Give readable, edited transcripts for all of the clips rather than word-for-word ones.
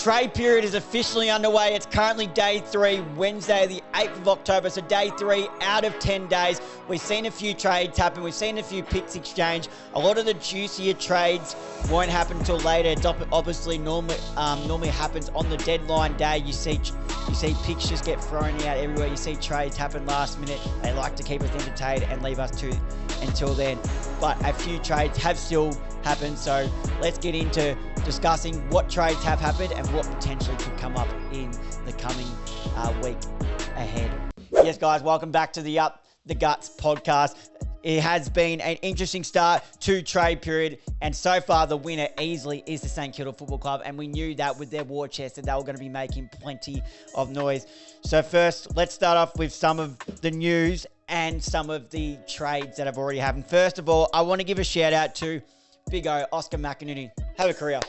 Trade period is officially underway. It's currently day 3, Wednesday, the 8th of October. So day 3 out of 10 days. We've seen a few trades happen. We've seen a few picks exchange. A lot of the juicier trades won't happen until later. It obviously normally happens on the deadline day. You see picks just get thrown out everywhere. You see trades happen last minute. They like to keep us entertained and leave us to until then. But a few trades have still happened. So let's get into discussing what trades have happened and what potentially could come up in the coming week ahead. Yes, guys, welcome back to the Up the Guts podcast. It has been an interesting start to trade period, and so far the winner easily is the St Kilda Football Club, and we knew that with their war chest that they were going to be making plenty of noise. So first, let's start off with some of the news and some of the trades that have already happened. First of all, I want to give a shout out to Big O, Oscar McInerney. Have a career.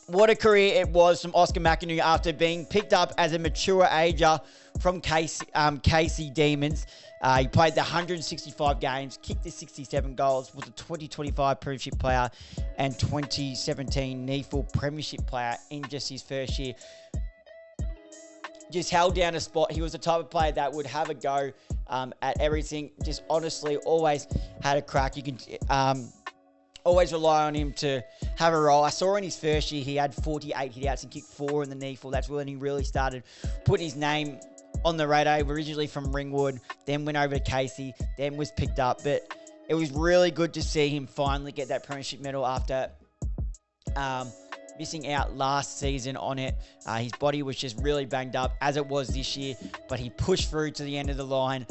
What a career it was from Oscar McInerney after being picked up as a mature ager from KC Demons. He played the 165 games, kicked the 67 goals, was a 2025 Premiership player and 2017 NEFL Premiership player in just his first year. Just held down a spot. He was the type of player that would have a go at everything. Just honestly always had a crack. You can always rely on him to have a role. I saw in his first year he had 48 hitouts and kicked 4 in the NEFL. That's when he really started putting his name on the radar. Originally from Ringwood, then went over to Casey, then was picked up. But it was really good to see him finally get that Premiership medal after missing out last season on it. His body was just really banged up, as it was this year, but he pushed through to the end of the line.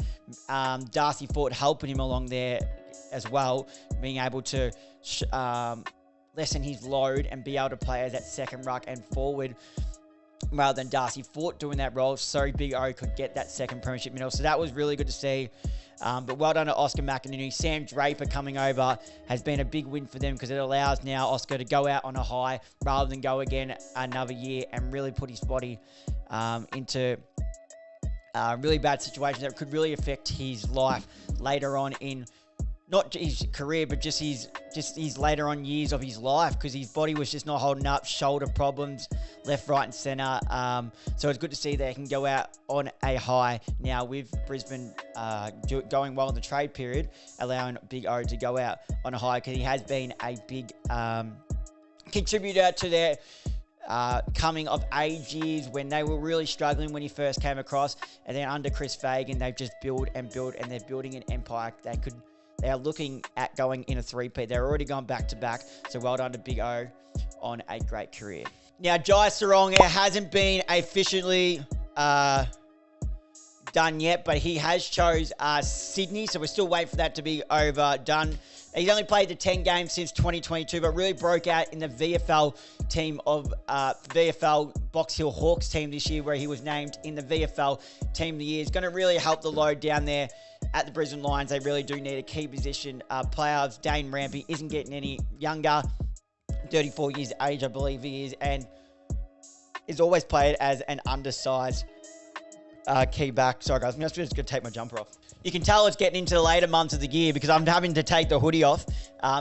Darcy Fort helping him along there as well, being able to lessen his load and be able to play as that second ruck and forward rather than Darcy Fort doing that role, so Big O could get that second Premiership medal. So that was really good to see. But well done to Oscar McInerney. Sam Draper coming over has been a big win for them because it allows now Oscar to go out on a high rather than go again another year and really put his body into really bad situations that could really affect his life later on in not his career, but just his later on years of his life, because his body was just not holding up, shoulder problems, left, right, and centre. So it's good to see that he can go out on a high now with Brisbane going well in the trade period, allowing Big O to go out on a high because he has been a big contributor to their coming of age years when they were really struggling when he first came across, and then under Chris Fagan they've just built and built, and they're building an empire. They are looking at going in a three-peat. They're already gone back-to-back, so well done to Big O on a great career. Now, Jai Serong, it hasn't been officially done yet, but he has chose Sydney, so we're still waiting for that to be overdone. He's only played the 10 games since 2022, but really broke out in the VFL team of VFL Box Hill Hawks team this year, where he was named in the VFL Team of the Year. It's going to really help the load down there at the Brisbane Lions. They really do need a key position player. Dane Rampy isn't getting any younger. 34 years of age, I believe he is, and is always played as an undersized key back. Sorry, guys, I'm just going to take my jumper off. You can tell it's getting into the later months of the year because I'm having to take the hoodie off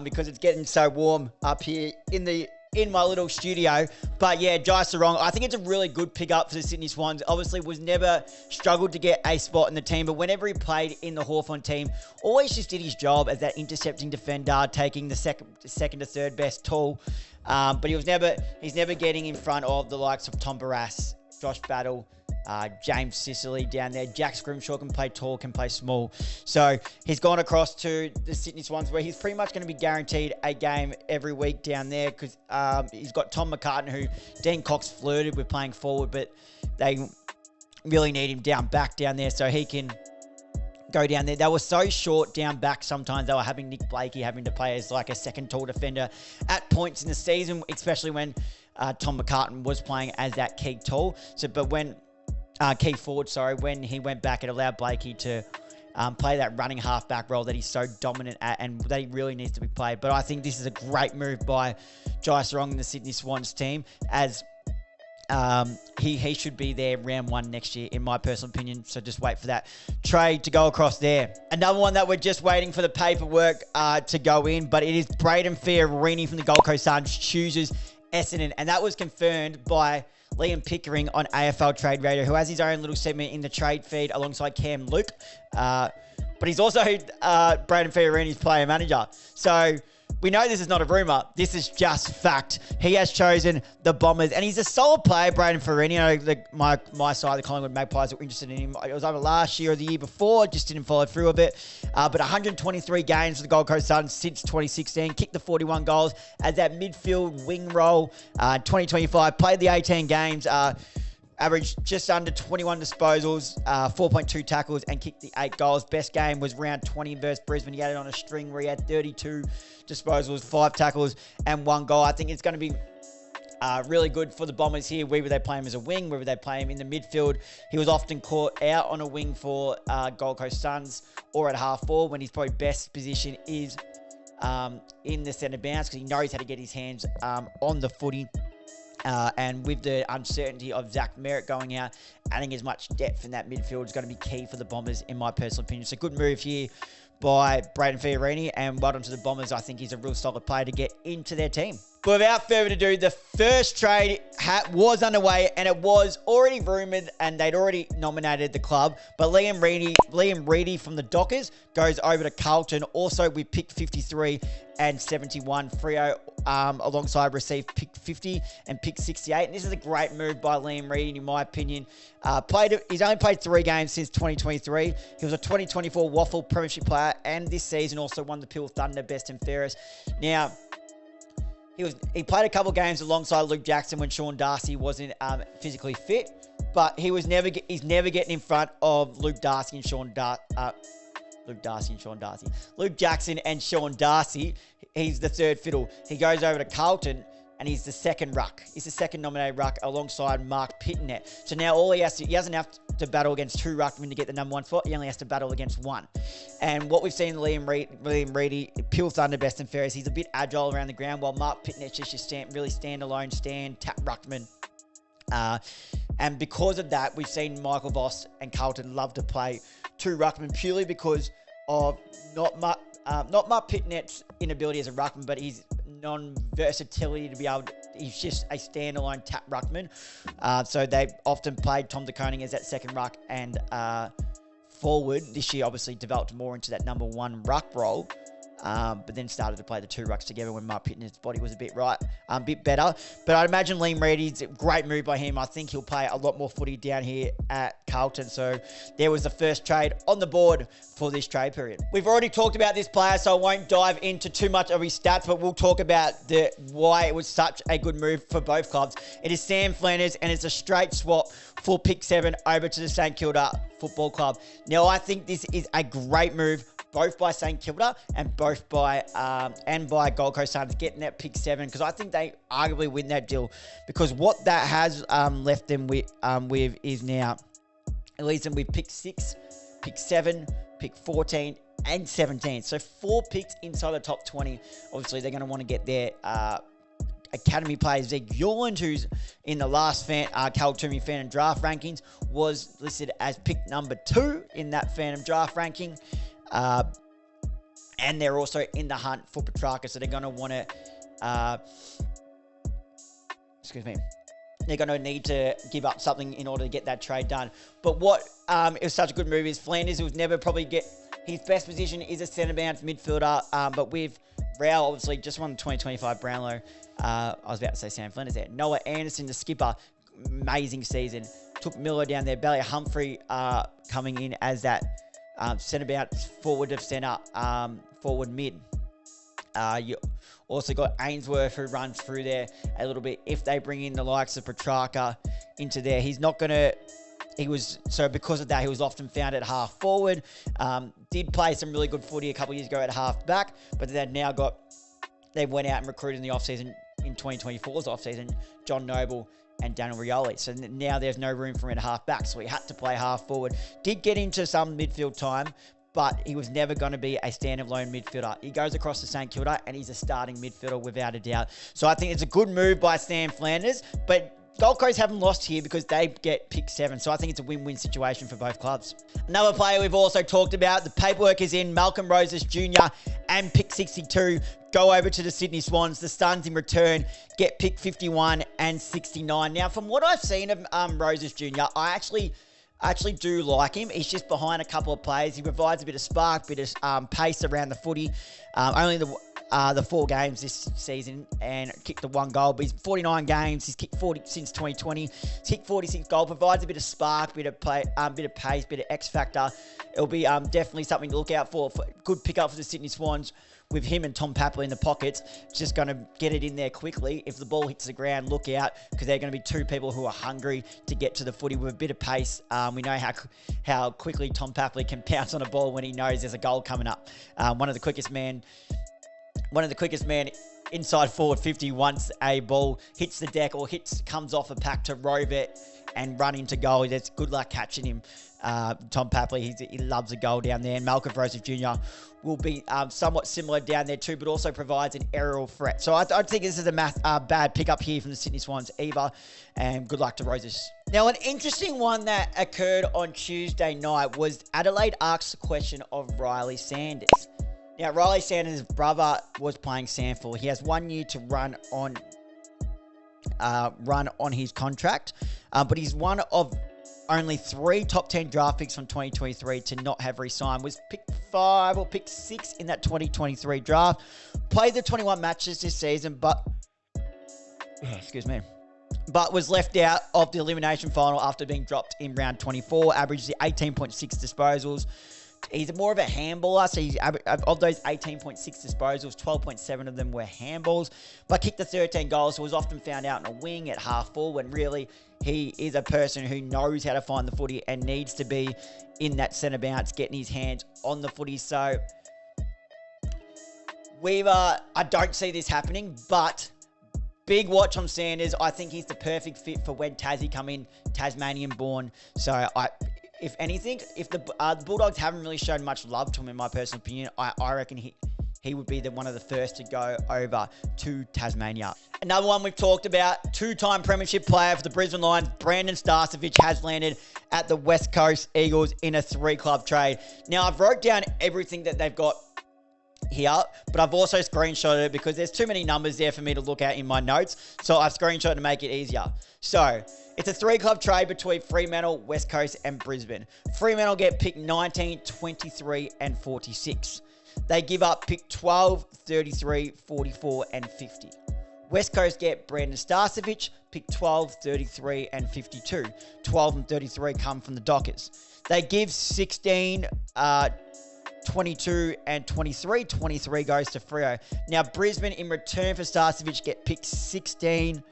because it's getting so warm up here in my little studio. But yeah, Jai Serong, I think it's a really good pickup for the Sydney Swans. Obviously was never struggled to get a spot in the team, but whenever he played in the Hawthorn team, always just did his job as that intercepting defender, taking the second to third best tool. But he's never getting in front of the likes of Tom Barrass, Josh Battle, James Sicily down there. Jack Scrimshaw can play tall, can play small. So he's gone across to the Sydney Swans, where he's pretty much going to be guaranteed a game every week down there because he's got Tom McCartan, who Dean Cox flirted with playing forward, but they really need him down there so he can go down there. They were so short down back sometimes. They were having Nick Blakey having to play as like a second tall defender at points in the season, especially when Tom McCartan was playing as that key tall. Key forward, when he went back, it allowed Blakey to play that running half-back role that he's so dominant at and that he really needs to be played. But I think this is a great move by Jai Serong and the Sydney Swans team, as he should be there round 1 next year, in my personal opinion. So just wait for that trade to go across there. Another one that we're just waiting for the paperwork to go in, but it is Brayden Fiorini from the Gold Coast Suns chooses Essendon, and that was confirmed by Liam Pickering on AFL Trade Radio, who has his own little segment in the trade feed alongside Cam Luke. But he's also Brayden Fiorini's player manager. So we know this is not a rumour. This is just fact. He has chosen the Bombers, and he's a solid player, Brayden Fiorini. I know my side, the Collingwood Magpies, were interested in him. It was either last year or the year before. Just didn't follow through a bit. But 123 games for the Gold Coast Suns since 2016. Kicked the 41 goals as that midfield wing role. 2025, played the 18 games. Averaged just under 21 disposals, 4.2 tackles, and kicked the 8 goals. Best game was round 20 versus Brisbane. He had it on a string where he had 32 disposals, 5 tackles, and 1 goal. I think it's going to be really good for the Bombers here, whether they play him as a wing, whether they play him in the midfield. He was often caught out on a wing for Gold Coast Suns or at half forward when his probably best position is in the centre bounce, because he knows how to get his hands on the footy. And with the uncertainty of Zach Merritt going out, adding as much depth in that midfield is going to be key for the Bombers, in my personal opinion. So good move here by Brayden Fiorini, and well done to the Bombers. I think he's a real solid player to get into their team. But without further ado, the first trade was underway, and it was already rumoured, and they'd already nominated the club. But Liam Reedy from the Dockers goes over to Carlton, also with pick 53 and 71. Freo alongside received pick 50 and pick 68. And this is a great move by Liam Reedy, in my opinion. He's only played 3 games since 2023. He was a 2024 Waffle Premiership player, and this season also won the Peel Thunder Best and Fairest. Now, he played a couple games alongside Luke Jackson when Sean Darcy wasn't physically fit, but he's never getting in front of Luke Jackson and Sean Darcy. He's the third fiddle. He goes over to Carlton, and he's the second ruck. He's the second nominated ruck alongside Mark Pittonet. So now he doesn't have to battle against 2 ruckmen to get the number 1 spot. He only has to battle against 1. And what we've seen Liam Reedy, Peel Thunder, Best and Fairest, he's a bit agile around the ground, while Mark Pittonet's just really stand-alone, tap ruckman. And because of that, we've seen Michael Voss and Carlton love to play 2 ruckmen, purely because of not Mark Pittonet's inability as a ruckman, but his non-versatility to be able to, he's just a standalone tap ruckman. So they often played Tom De Koning as that second ruck and forward. This year obviously developed more into that number 1 ruck role. But then started to play the 2 rucks together when Mark Pittonet's body was a bit better. But I'd imagine Liam Reedy's a great move by him. I think he'll play a lot more footy down here at Carlton. So there was the first trade on the board for this trade period. We've already talked about this player, so I won't dive into too much of his stats, but we'll talk about why it was such a good move for both clubs. It is Sam Flanders, and it's a straight swap for pick 7 over to the St Kilda Football Club. Now, I think this is a great move, both by St Kilda and both by Gold Coast Suns getting that pick 7, because I think they arguably win that deal, because what that has left them with is now it leaves them with pick 6, pick 7, pick 14 and 17. So 4 picks inside the top 20. Obviously, they're going to want to get their academy players. Zeke Yorland, who's in the last Cal Toomey Phantom Draft rankings, was listed as pick number 2 in that Phantom Draft ranking. And they're also in the hunt for Petrarca, so they're going to want to, they're going to need to give up something in order to get that trade done. But what it was such a good move is Flanders, who was never probably get his best position is a centre bounce midfielder, but with Rao obviously just won the 2025 Brownlow. I was about to say Sam Flanders there. Noah Anderson, the skipper, amazing season. Took Miller down there. Bailey Humphrey coming in as that centre bounce, forward of centre, forward mid. You also got Ainsworth, who runs through there a little bit. If they bring in the likes of Petrarca into there, he's not going to... because of that, he was often found at half forward. Did play some really good footy a couple of years ago at half back, but they went out and recruited in the offseason, in 2024's offseason, John Noble and Daniel Rioli. So now there's no room for him at half back, so he had to play half forward. Did get into some midfield time, but he was never going to be a stand-alone midfielder. He goes across to St Kilda, and he's a starting midfielder without a doubt. So I think it's a good move by Sam Flanders, but Gold Coast haven't lost here because they get pick 7. So I think it's a win-win situation for both clubs. Another player we've also talked about, the paperwork is in. Malcolm Roses Jr. and pick 62 go over to the Sydney Swans. The Suns in return get pick 51 and 69. Now, from what I've seen of Roses Jr., I actually do like him. He's just behind a couple of players. He provides a bit of spark, bit of pace around the footy. Only the 4 games this season and kicked the 1 goal. But he's 49 games. He's kicked 40 since 2020. He's kicked 46 goals. Provides a bit of spark, bit of play, bit of pace, bit of X factor. It'll be definitely something to look out for. Good pickup for the Sydney Swans. With him and Tom Papley in the pockets, just going to get it in there quickly. If the ball hits the ground, look out, because they're going to be 2 people who are hungry to get to the footy with a bit of pace. We know how quickly Tom Papley can pounce on a ball when he knows there's a goal coming up. One of the quickest man inside forward 50 once a ball hits the deck or comes off a pack to rove it and run into goal. That's good luck catching him. Tom Papley, he loves a goal down there. And Malcolm Roses Jr. will be somewhat similar down there too, but also provides an aerial threat. So I think this is a bad pickup here from the Sydney Swans either. And good luck to Roses. Now, an interesting one that occurred on Tuesday night was Adelaide asked the question of Riley Sanders. Now, Riley Sanders' brother was playing Sandford. He has 1 year to run on his contract, but he's one of only 3 top 10 draft picks from 2023 to not have re-signed. Was picked 5 or picked 6 in that 2023 draft. Played the 21 matches this season, but was left out of the elimination final after being dropped in round 24. Averaged 18.6 disposals. He's more of a handballer, so of those 18.6 disposals, 12.7 of them were handballs, but kicked the 13 goals, so was often found out in a wing at half full when really he is a person who knows how to find the footy and needs to be in that centre bounce, getting his hands on the footy. So I don't see this happening, but big watch on Sanders. I think he's the perfect fit for when Tassie come in, Tasmanian born. So if anything, if the Bulldogs haven't really shown much love to him, in my personal opinion, I reckon he would be one of the first to go over to Tasmania. Another one we've talked about, 2-time premiership player for the Brisbane Lions, Brayden Fiorini has landed at the West Coast Eagles in a 3-club trade. Now, I've wrote down everything that they've got here, but I've also screenshotted it because there's too many numbers there for me to look at in my notes, so I've screenshotted to make it easier. So, it's a 3-club trade between Fremantle, West Coast, and Brisbane. Fremantle get pick 19, 23, and 46. They give up pick 12, 33, 44, and 50. West Coast get Brayden Fiorini, pick 12, 33, and 52. 12 and 33 come from the Dockers. They give 16, 22, and 23. 23 goes to Freo. Now, Brisbane, in return for Starcevic, get pick 16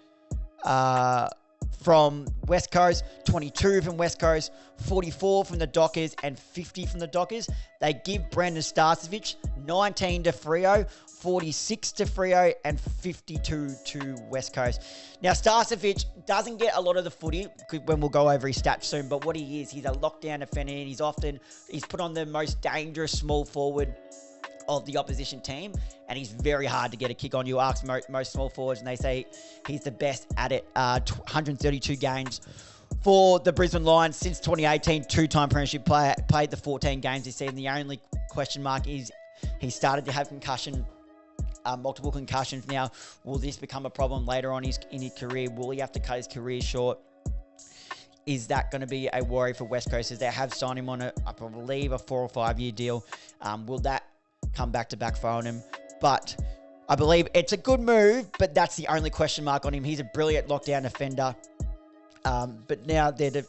from West Coast, 22 from West Coast, 44 from the Dockers, and 50 from the Dockers. They give Brayden Starcevic 19 to Freo, 46 to Freo, and 52 to West Coast. Now, Starcevic doesn't get a lot of the footy when we'll go over his stats soon, but what he is, he's a lockdown defender, and he's put on the most dangerous small forward of the opposition team, and he's very hard to get a kick on. You ask most small forwards, and they say he's the best at it. 132 games for the Brisbane Lions since 2018, 2-time premiership player, played the 14 games this season. The only question mark is he started to have multiple concussions. Now, will this become a problem later on in his career? Will he have to cut his career short? Is that going to be a worry for West Coast, as they have signed him on I believe, a 4 or 5 year deal? Will that come back to backfire on him? But I believe it's a good move, but that's the only question mark on him. He's a brilliant lockdown defender. But now their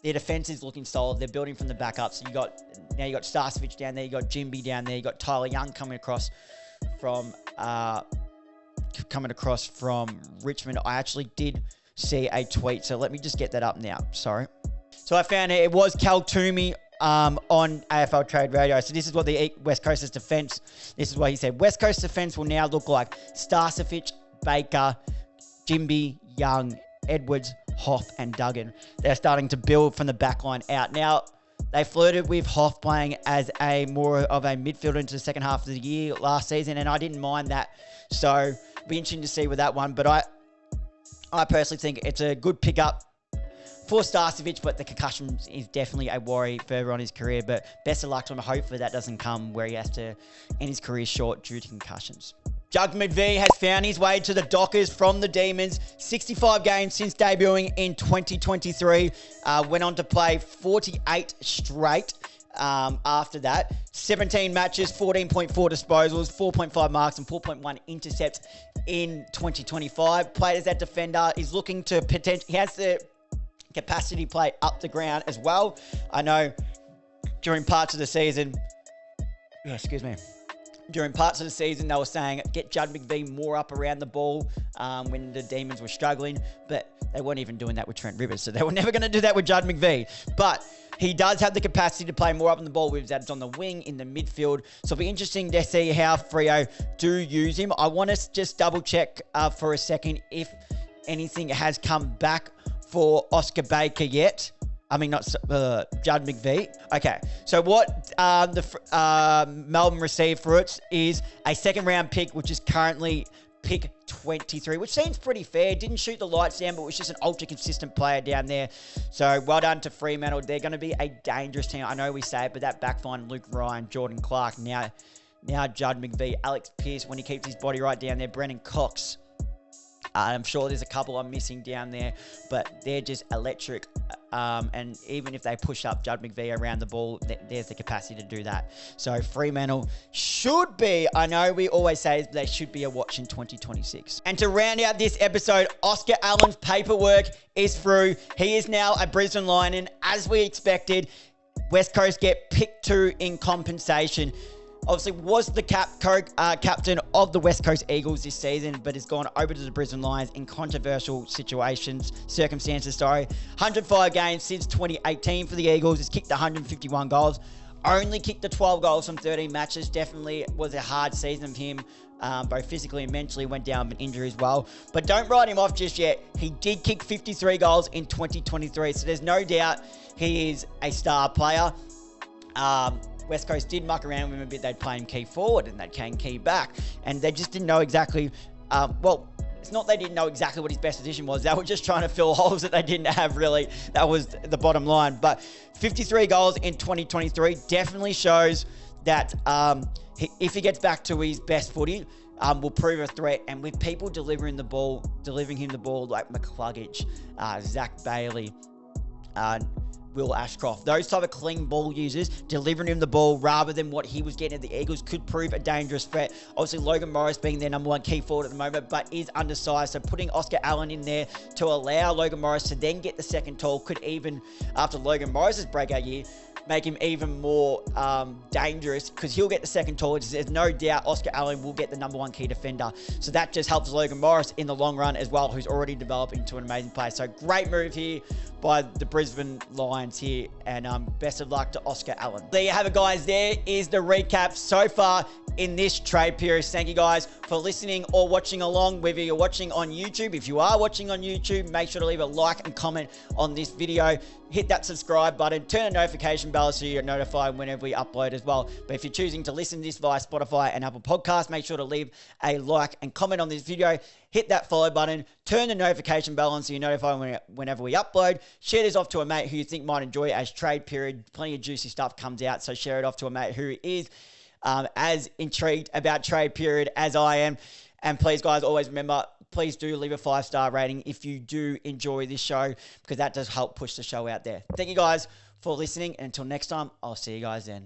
defense is looking solid. They're building from the back up. So you got Starcevic down there, you got Jimby down there, you got Tyler Young coming across from Richmond. I actually did see a tweet, so let me just get that up now. Sorry. So I found it was Cal Toomey on AFL Trade Radio. So this is what the West Coast's defense, this is what he said. West Coast defense will now look like Starcevic, Baker, Jimby, Young, Edwards, Hoff, and Duggan. They're starting to build from the back line out. Now, they flirted with Hoff playing as more of a midfielder into the second half of the year last season, and I didn't mind that. So it'll be interesting to see with that one. But I personally think it's a good pickup for Starcevic, but the concussion is definitely a worry further on his career. But best of luck to him. Hopefully that doesn't come where he has to end his career short due to concussions. Jug McVee has found his way to the Dockers from the Demons. 65 games since debuting in 2023. Went on to play 48 straight after that. 17 matches, 14.4 disposals, 4.5 marks, and 4.1 intercepts in 2025. Played as that defender. He's looking to he has the capacity to play up the ground as well. I know during parts of the season, during parts of the season, they were saying, get Judd McVee more up around the ball when the Demons were struggling, but they weren't even doing that with Trent Rivers, so they were never going to do that with Judd McVee. But he does have the capacity to play more up on the ball, whether that's on the wing, in the midfield. So it'll be interesting to see how Freo do use him. I want to just double-check for a second if anything has come back for Oscar Baker yet. I mean, not Judd McVee. Okay, so what Melbourne received for it is a second-round pick, which is currently pick 23, which seems pretty fair. Didn't shoot the lights down, but was just an ultra-consistent player down there. So well done to Fremantle. They're going to be a dangerous team. I know we say it, but that back line, Luke Ryan, Jordan Clark, now Judd McVee, Alex Pearce, when he keeps his body right down there, Brennan Cox. I'm sure there's a couple I'm missing down there, but they're just electric. And even if they push up Judd McVee around the ball, there's the capacity to do that. So Fremantle should be, I know we always say they should be a watch in 2026. And to round out this episode, Oscar Allen's paperwork is through. He is now a Brisbane Lion, as we expected. West Coast get picked 2 in compensation. Obviously was the captain of the West Coast Eagles this season, but has gone over to the Brisbane Lions in controversial circumstances. 105 games since 2018 for the Eagles. Has kicked 151 goals. Only kicked the 12 goals from 13 matches. Definitely was a hard season of him, both physically and mentally. Went down with an injury as well. But don't write him off just yet. He did kick 53 goals in 2023, so there's no doubt he is a star player. West Coast did muck around with him a bit. They'd play him key forward and they'd cane key back. And they just didn't know exactly, it's not they didn't know exactly what his best position was. They were just trying to fill holes that they didn't have, really. That was the bottom line. But 53 goals in 2023 definitely shows that if he gets back to his best footing, will prove a threat. And with people delivering him the ball like McCluggage, Zach Bailey, Will Ashcroft, those type of clean ball users, delivering him the ball rather than what he was getting at the Eagles could prove a dangerous threat. Obviously, Logan Morris being their number 1 key forward at the moment, but is undersized. So putting Oscar Allen in there to allow Logan Morris to then get the second tall could even, after Logan Morris's breakout year, make him even more dangerous because he'll get the second tall. There's no doubt Oscar Allen will get the number 1 key defender. So that just helps Logan Morris in the long run as well, who's already developed into an amazing player. So great move here by the Brisbane Lions here, and best of luck to Oscar Allen. There you have it, guys. There is the recap so far in this trade period. Thank you guys for listening or watching along, whether you're watching on YouTube. If you are watching on YouTube, make sure to leave a like and comment on this video. Hit that subscribe button, turn the notification bell so you're notified whenever we upload as well. But if you're choosing to listen to this via Spotify and Apple Podcasts, make sure to leave a like and comment on this video. Hit that follow button, turn the notification bell on so you're notified whenever we upload. Share this off to a mate who you think might enjoy it as trade period. Plenty of juicy stuff comes out, so share it off to a mate who is as intrigued about trade period as I am. And please, guys, always remember, please do leave a 5-star rating if you do enjoy this show, because that does help push the show out there. Thank you guys for listening. And until next time, I'll see you guys then.